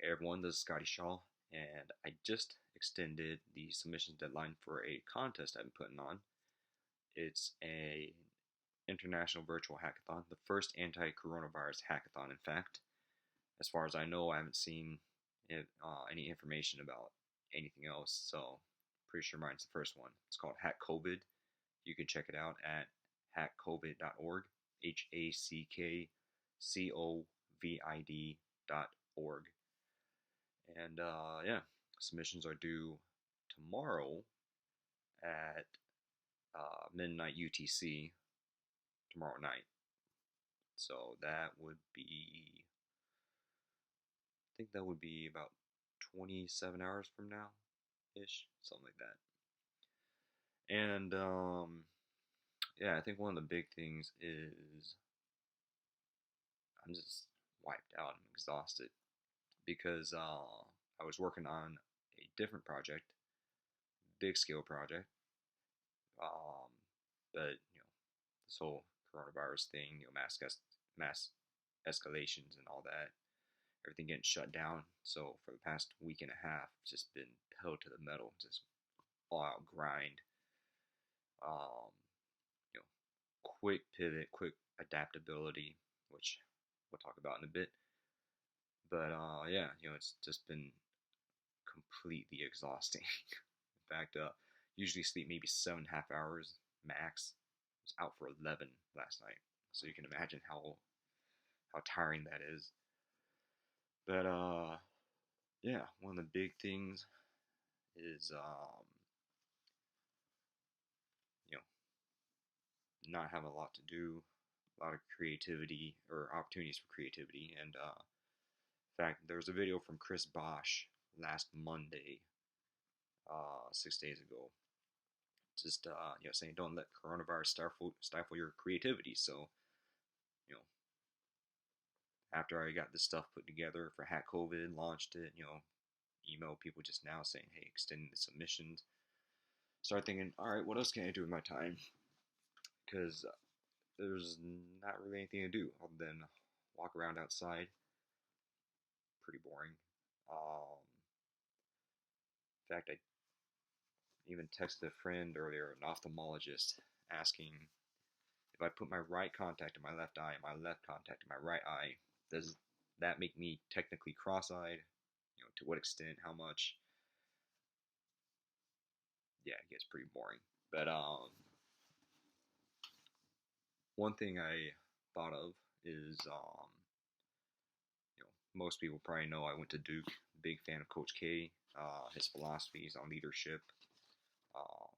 Hey everyone, this is Scotty Shaw, and I just extended the submissions deadline for a contest I've been putting on. It's a international virtual hackathon, the first anti-coronavirus hackathon, in fact. As far as I know, I haven't seen any information about anything else, so pretty sure mine's the first one. It's called HackCOVID. You can check it out at hackcovid.org, HackCOVID.org. And yeah, submissions are due tomorrow at midnight UTC, tomorrow night. So that would be, I think that would be about 27 hours from now ish, something like that. And yeah, I think one of the big things is I'm just wiped out. I'm exhausted because I was working on a different project, big scale project. Um, but this whole coronavirus thing, mass escalations and all that, everything getting shut down. So for the past week and a half, it's just been pedal to the metal, just all out grind. Um, you know, quick pivot, quick adaptability, which we'll talk about in a bit. But yeah, it's just been completely exhausting. In fact, usually sleep maybe 7.5 hours max. I was out for 11 last night, so you can imagine how tiring that is. But yeah, one of the big things is you know not having a lot to do, a lot of creativity or opportunities for creativity. And in fact, there was a video from Chris Bosh last Monday, 6 days ago, just saying don't let coronavirus stifle your creativity. So you know after I got this stuff put together for HackCOVID, launched it, emailed people just now saying, hey, extending the submissions. Start thinking, all right, what else can I do with my time? Because there's not really anything to do other than walk around outside. Pretty boring. In fact, I even texted a friend earlier, an ophthalmologist, asking if I put my right contact in my left eye and my left contact in my right eye, does that make me technically cross-eyed? To what extent, how much? Yeah, it gets pretty boring. But one thing I thought of is, most people probably know I went to Duke. Big fan of Coach K, his philosophies on leadership. Um,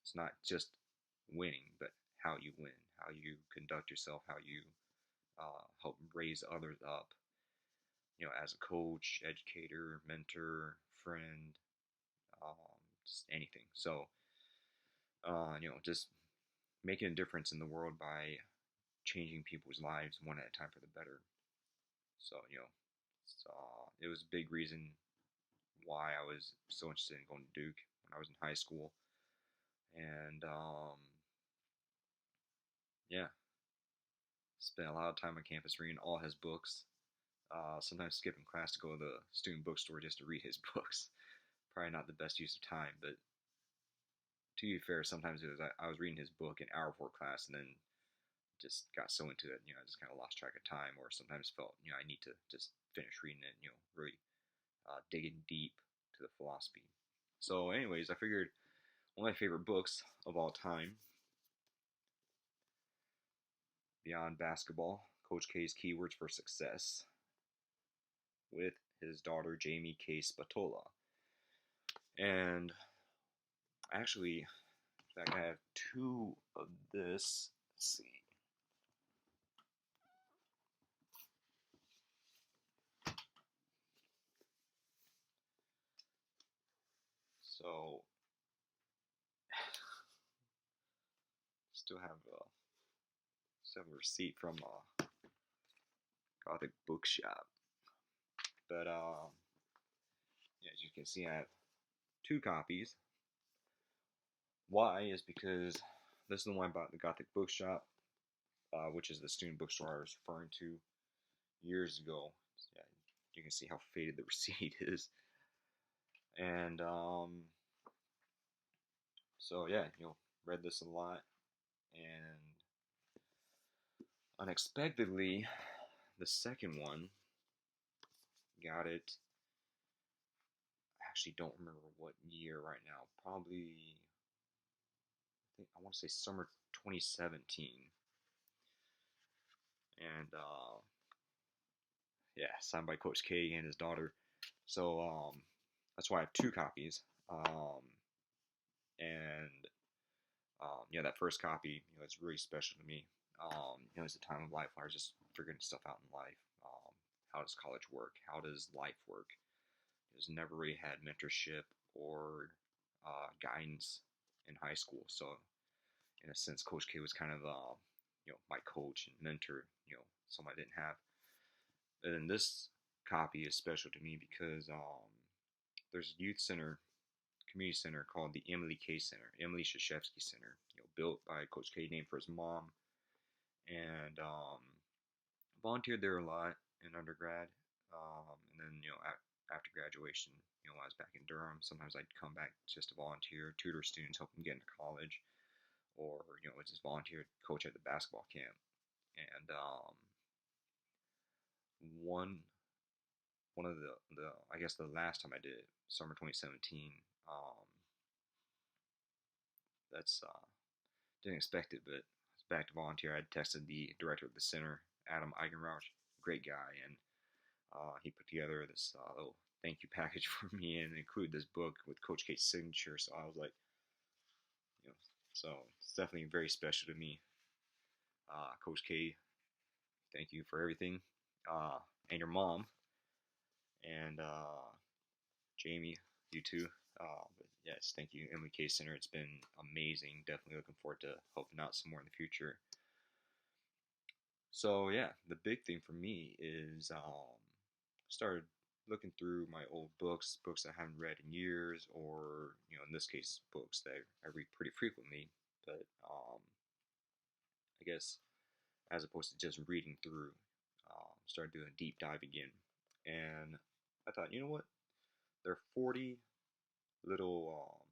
it's not just winning, but how you win, how you conduct yourself, how you help raise others up. As a coach, educator, mentor, friend, just anything. So, just making a difference in the world by changing people's lives one at a time for the better. So, it was a big reason why I was so interested in going to Duke when I was in high school. And, yeah, spent a lot of time on campus reading all his books. Sometimes skipping class to go to the student bookstore just to read his books. Probably not the best use of time, but to be fair, sometimes it was I was reading his book an hour before class and then just got so into it, I just kind of lost track of time, or sometimes felt, I need to just finish reading it, really digging deep to the philosophy. So, anyways, I figured one of my favorite books of all time, beyond basketball, Coach K's Keywords for Success, with his daughter Jamie K. Spatola. And actually, in fact, I have two of this. Let's see. So, still have a receipt from Gothic Bookshop. But yeah, as you can see, I have two copies. Why is because this is the one I bought at the Gothic Bookshop, which is the student bookstore I was referring to years ago. Yeah, you can see how faded the receipt is. And so yeah, read this a lot, and unexpectedly, the second one got it. I actually don't remember what year right now. Probably, I want to say summer 2017. And yeah, signed by Coach K and his daughter. So that's why I have two copies. And yeah, that first copy, it's really special to me. It's a time of life where I was just figuring stuff out in life. How does college work? How does life work? I was never really had mentorship or guidance in high school. So in a sense, Coach K was kind of my coach and mentor. Someone I didn't have. And then this copy is special to me because there's a youth center, community center called the Emily K Center, Emily Krzyzewski Center, built by Coach K, named for his mom, and volunteered there a lot in undergrad, and then after graduation, when I was back in Durham, sometimes I'd come back just to volunteer, tutor students, help them get into college, or just volunteer coach at the basketball camp, and one one of the I guess the last time I did it, summer 2017. That's didn't expect it, but I was back to volunteer. I texted the director of the center, Adam Eigenrauch, great guy, and he put together this little thank you package for me and included this book with Coach K's signature. So I was like, so it's definitely very special to me. Coach K, thank you for everything, and your mom, and Jamie, you too. But yes, thank you, Emily K Center. It's been amazing. Definitely looking forward to helping out some more in the future. So yeah, the big thing for me is started looking through my old books I haven't read in years, or in this case, books that I read pretty frequently. But I guess as opposed to just reading through, started doing a deep dive again, and I thought, you know what? There are 40 little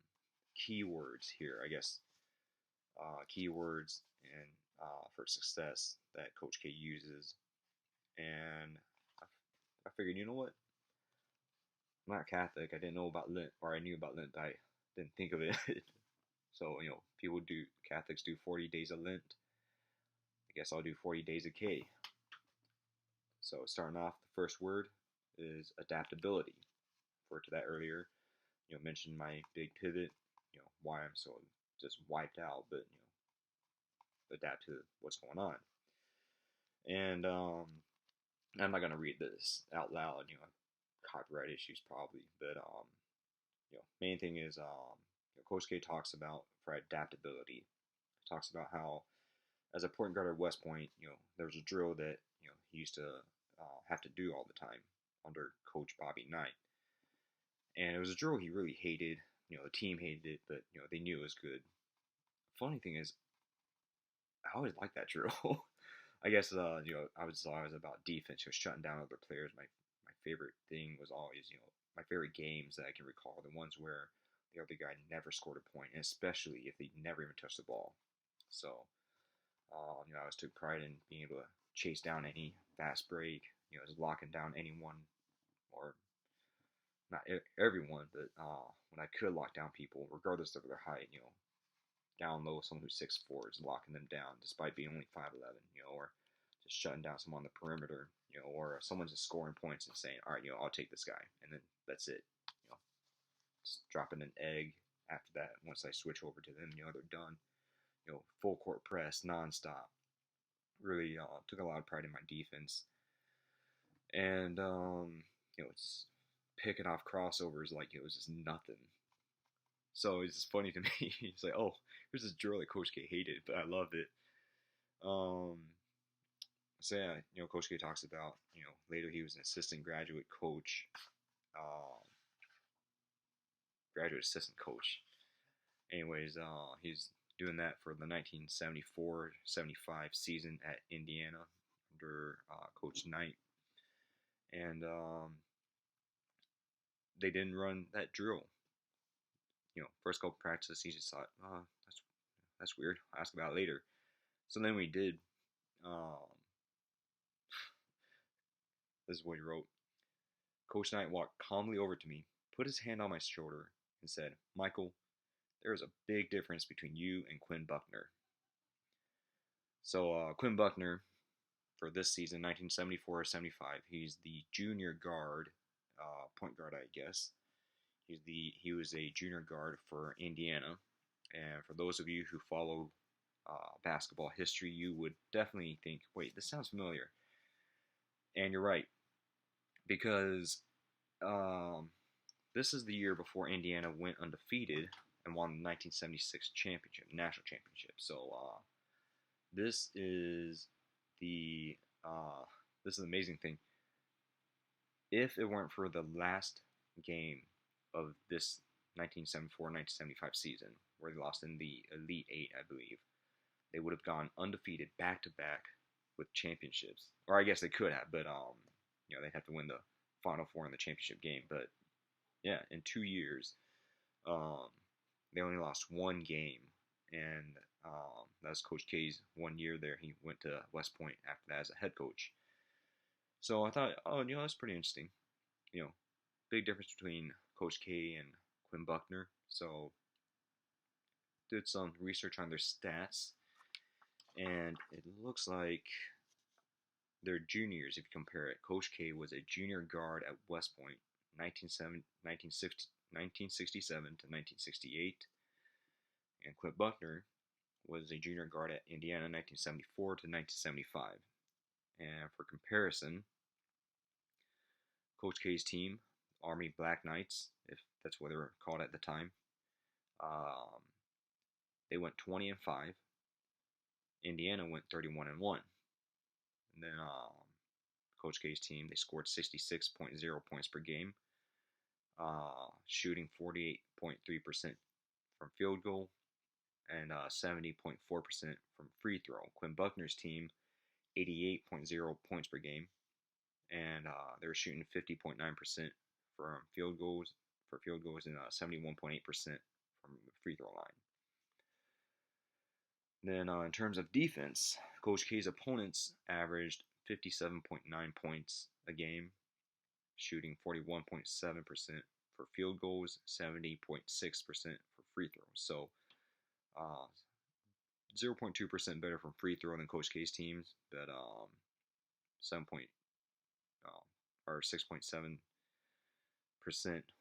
keywords here, I guess, keywords and for success that Coach K uses, and I figured, you know what? I'm not Catholic. I didn't know about Lent, or I knew about Lent, but I didn't think of it. So Catholics do 40 days of Lent. I guess I'll do 40 days of K. So starting off, the first word is adaptability. Referred to that earlier. Mentioned my big pivot. Why I'm so just wiped out, but adapt to what's going on. And I'm not gonna read this out loud. Copyright issues probably, but main thing is Coach K talks about for adaptability. He talks about how as a point guard at West Point, there was a drill that he used to have to do all the time under Coach Bobby Knight, and it was a drill he really hated. The team hated it, but they knew it was good. Funny thing is, I always liked that drill. I guess I was always about defense, shutting down other players. My favorite thing was always my favorite games that I can recall, the ones where the other guy never scored a point, and especially if they never even touched the ball. So I always took pride in being able to chase down any fast break, just locking down anyone, or not everyone, but when I could lock down people, regardless of their height, down low, someone who's 6'4", is locking them down despite being only 5'11", or just shutting down someone on the perimeter, or someone's just scoring points and saying, all right, I'll take this guy, and then that's it, just dropping an egg after that. Once I switch over to them, they're done. Full court press, nonstop. Really took a lot of pride in my defense, and it's picking off crossovers like it was just nothing. So it's just funny to me. It's like, oh, here's this drill that Coach K hated, but I loved it. So yeah, Coach K talks about, later he was an assistant graduate coach, graduate assistant coach. Anyways, he's doing that for the 1974-75 season at Indiana under Coach Knight. and they didn't run that drill. First couple practices, he just thought, oh, that's weird. I'll ask about it later. So then we did. Um, this is what he wrote. Coach Knight walked calmly over to me, put his hand on my shoulder, and said, Michael, there is a big difference between you and Quinn Buckner. So Quinn Buckner, for this season, 1974-75, he's the junior guard, point guard, I guess. He was a junior guard for Indiana, and for those of you who follow basketball history, you would definitely think, wait, this sounds familiar. And you're right, because this is the year before Indiana went undefeated and won the 1976 national championship. So this is the amazing thing. If it weren't for the last game of this 1974-1975 season, where they lost in the Elite Eight, I believe, they would have gone undefeated back to back with championships. Or I guess they could have, but they'd have to win the Final Four in the championship game. But yeah, in 2 years, they only lost one game, and that was Coach K's 1 year there. He went to West Point after that as a head coach. So I thought, that's pretty interesting. Big difference between Coach K and Quinn Buckner. So did some research on their stats, and it looks like they're juniors if you compare it. Coach K was a junior guard at West Point 1967 to 1968, and Quinn Buckner was a junior guard at Indiana 1974 to 1975. And for comparison, Coach K's team, Army Black Knights, if that's what they were called at the time, they went 20-5. Indiana went 31-1. And then Coach K's team, they scored 66.0 points per game, shooting 48.3% from field goal and 70.4% from free throw. Quinn Buckner's team, 88.0 points per game, and they were shooting 50.9% from field goals and 71.8% from the free throw line. Then in terms of defense, Coach K's opponents averaged 57.9 points a game, shooting 41.7% for field goals, 70.6% for free throws. So 0.2% better from free throw than Coach K's teams, but 6.7%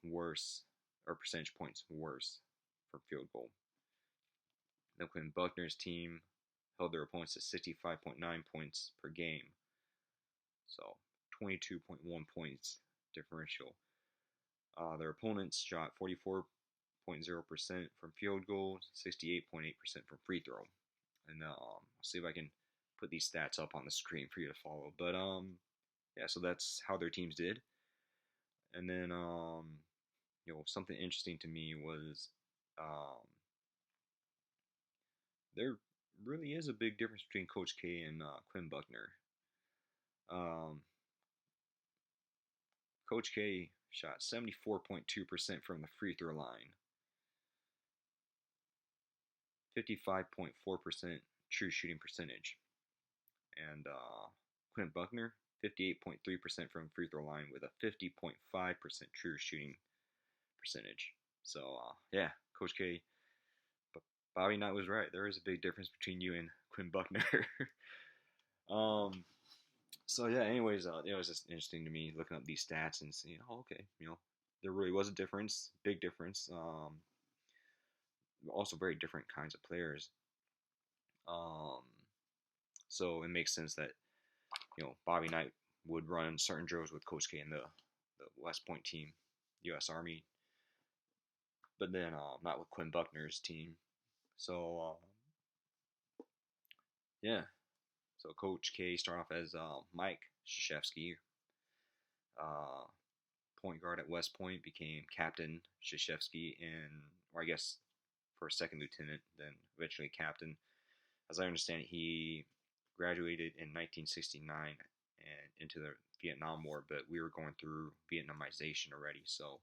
worse, or percentage points worse from field goal. Then Quinn Buckner's team held their opponents to 65.9 points per game, so 22.1 points differential. Their opponents shot 44.0% from field goal, 68.8% from free throw. And I'll see if I can put these stats up on the screen for you to follow. But yeah, so that's how their teams did. And then something interesting to me was there really is a big difference between Coach K and Quinn Buckner. Coach K shot 74.2% from the free throw line, 55.4% true shooting percentage, and Quinn Buckner 58.3% from free throw line with a 50.5% true shooting percentage. So yeah, Coach K, Bobby Knight was right. There is a big difference between you and Quinn Buckner. So yeah, anyways, it was just interesting to me looking up these stats and seeing, okay, there really was a difference, big difference. Also very different kinds of players. So it makes sense that Bobby Knight would run certain drills with Coach K and the West Point team, U.S. Army, but then not with Quinn Buckner's team. So yeah. So Coach K started off as Mike Krzyzewski, point guard at West Point, became Captain Krzyzewski, or I guess for second lieutenant, then eventually captain. As I understand it, he graduated in 1969 and into the Vietnam War, but we were going through Vietnamization already. So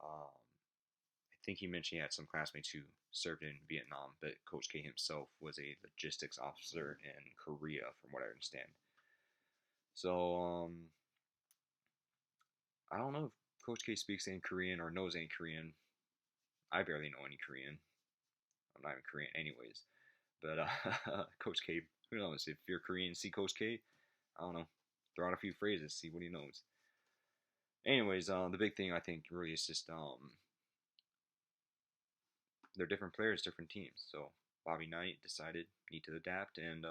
I think he mentioned he had some classmates who served in Vietnam, but Coach K himself was a logistics officer in Korea, from what I understand. So I don't know if Coach K speaks any Korean or knows any Korean. I barely know any Korean. I'm not even Korean, anyways. But Coach K, who knows? If you're Korean, see Coach K. I don't know. Throw out a few phrases, see what he knows. Anyways, the big thing I think really is just they're different players, different teams. So Bobby Knight decided need to adapt, and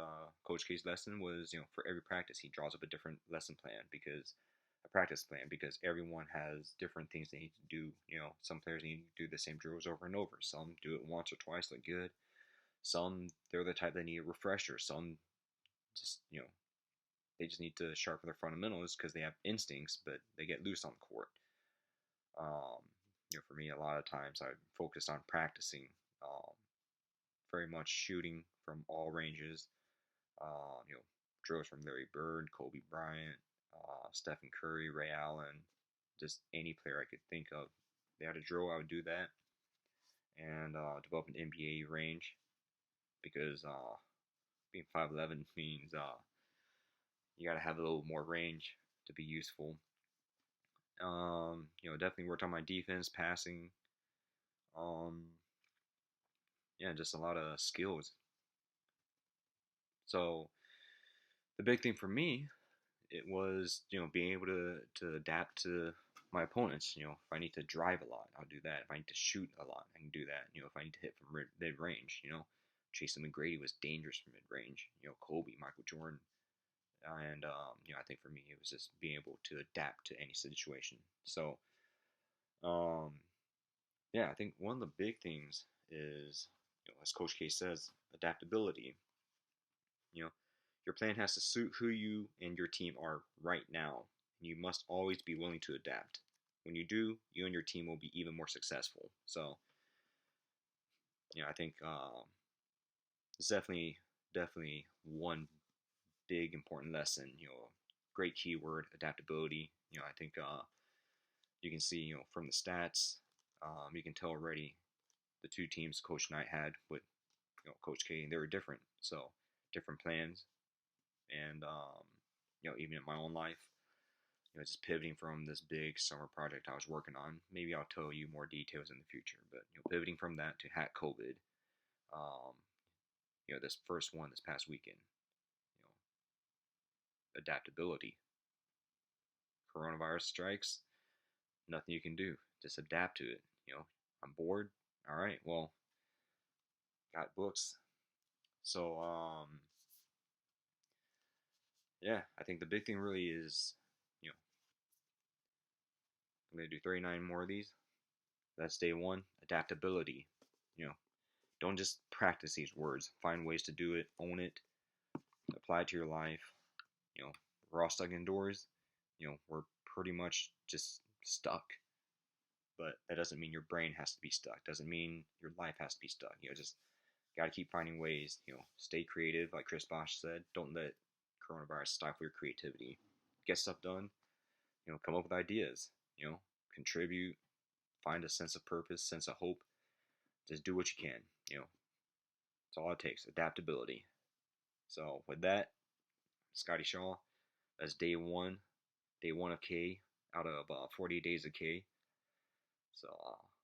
Coach K's lesson was, for every practice he draws up a different lesson plan, because a practice plan, because everyone has different things they need to do. Some players need to do the same drills over and over. Some do it once or twice, look good. Some, they're the type that need a refresher. Some just, they just need to sharpen their fundamentals because they have instincts, but they get loose on the court. For me, a lot of times I focused on practicing, very much shooting from all ranges. Drills from Larry Bird, Kobe Bryant, Stephen Curry, Ray Allen, just any player I could think of. They had a drill, I would do that, and develop an NBA range, because being 5'11" means you got to have a little more range to be useful. Definitely worked on my defense, passing. Just a lot of skills. So the big thing for me, it was, being able to adapt to my opponents. If I need to drive a lot, I'll do that. If I need to shoot a lot, I can do that. If I need to hit from mid range, Jason McGrady was dangerous from mid range. Kobe, Michael Jordan. And I think for me, it was just being able to adapt to any situation. So I think one of the big things is, as Coach K says, adaptability. Your plan has to suit who you and your team are right now. You must always be willing to adapt. When you do, you and your team will be even more successful. So, I think it's definitely one big important lesson. Great keyword, adaptability. I think you can see, from the stats, you can tell already the two teams Coach Knight had with, Coach K, they were different. So different plans, and even in my own life, just pivoting from this big summer project I was working on. Maybe I'll tell you more details in the future, but pivoting from that to HackCOVID, this first one this past weekend, adaptability. Coronavirus strikes, nothing you can do. Just adapt to it. I'm bored. All right, well, got books. So, I think the big thing really is, I'm going to do 39 more of these. That's day one, adaptability. Don't just practice these words. Find ways to do it, own it, apply it to your life. We're all stuck indoors. We're pretty much just stuck. But that doesn't mean your brain has to be stuck. Doesn't mean your life has to be stuck. Just got to keep finding ways. Stay creative, like Chris Bosh said. Don't let coronavirus stifle your creativity. Get stuff done. Come up with ideas. Contribute. Find a sense of purpose, sense of hope. Just do what you can. That's all it takes. Adaptability. So with that, Scotty Shaw. That's day one. Day one of K out of 40 days of K. So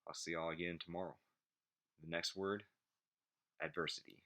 I'll see y'all again tomorrow. The next word, adversity.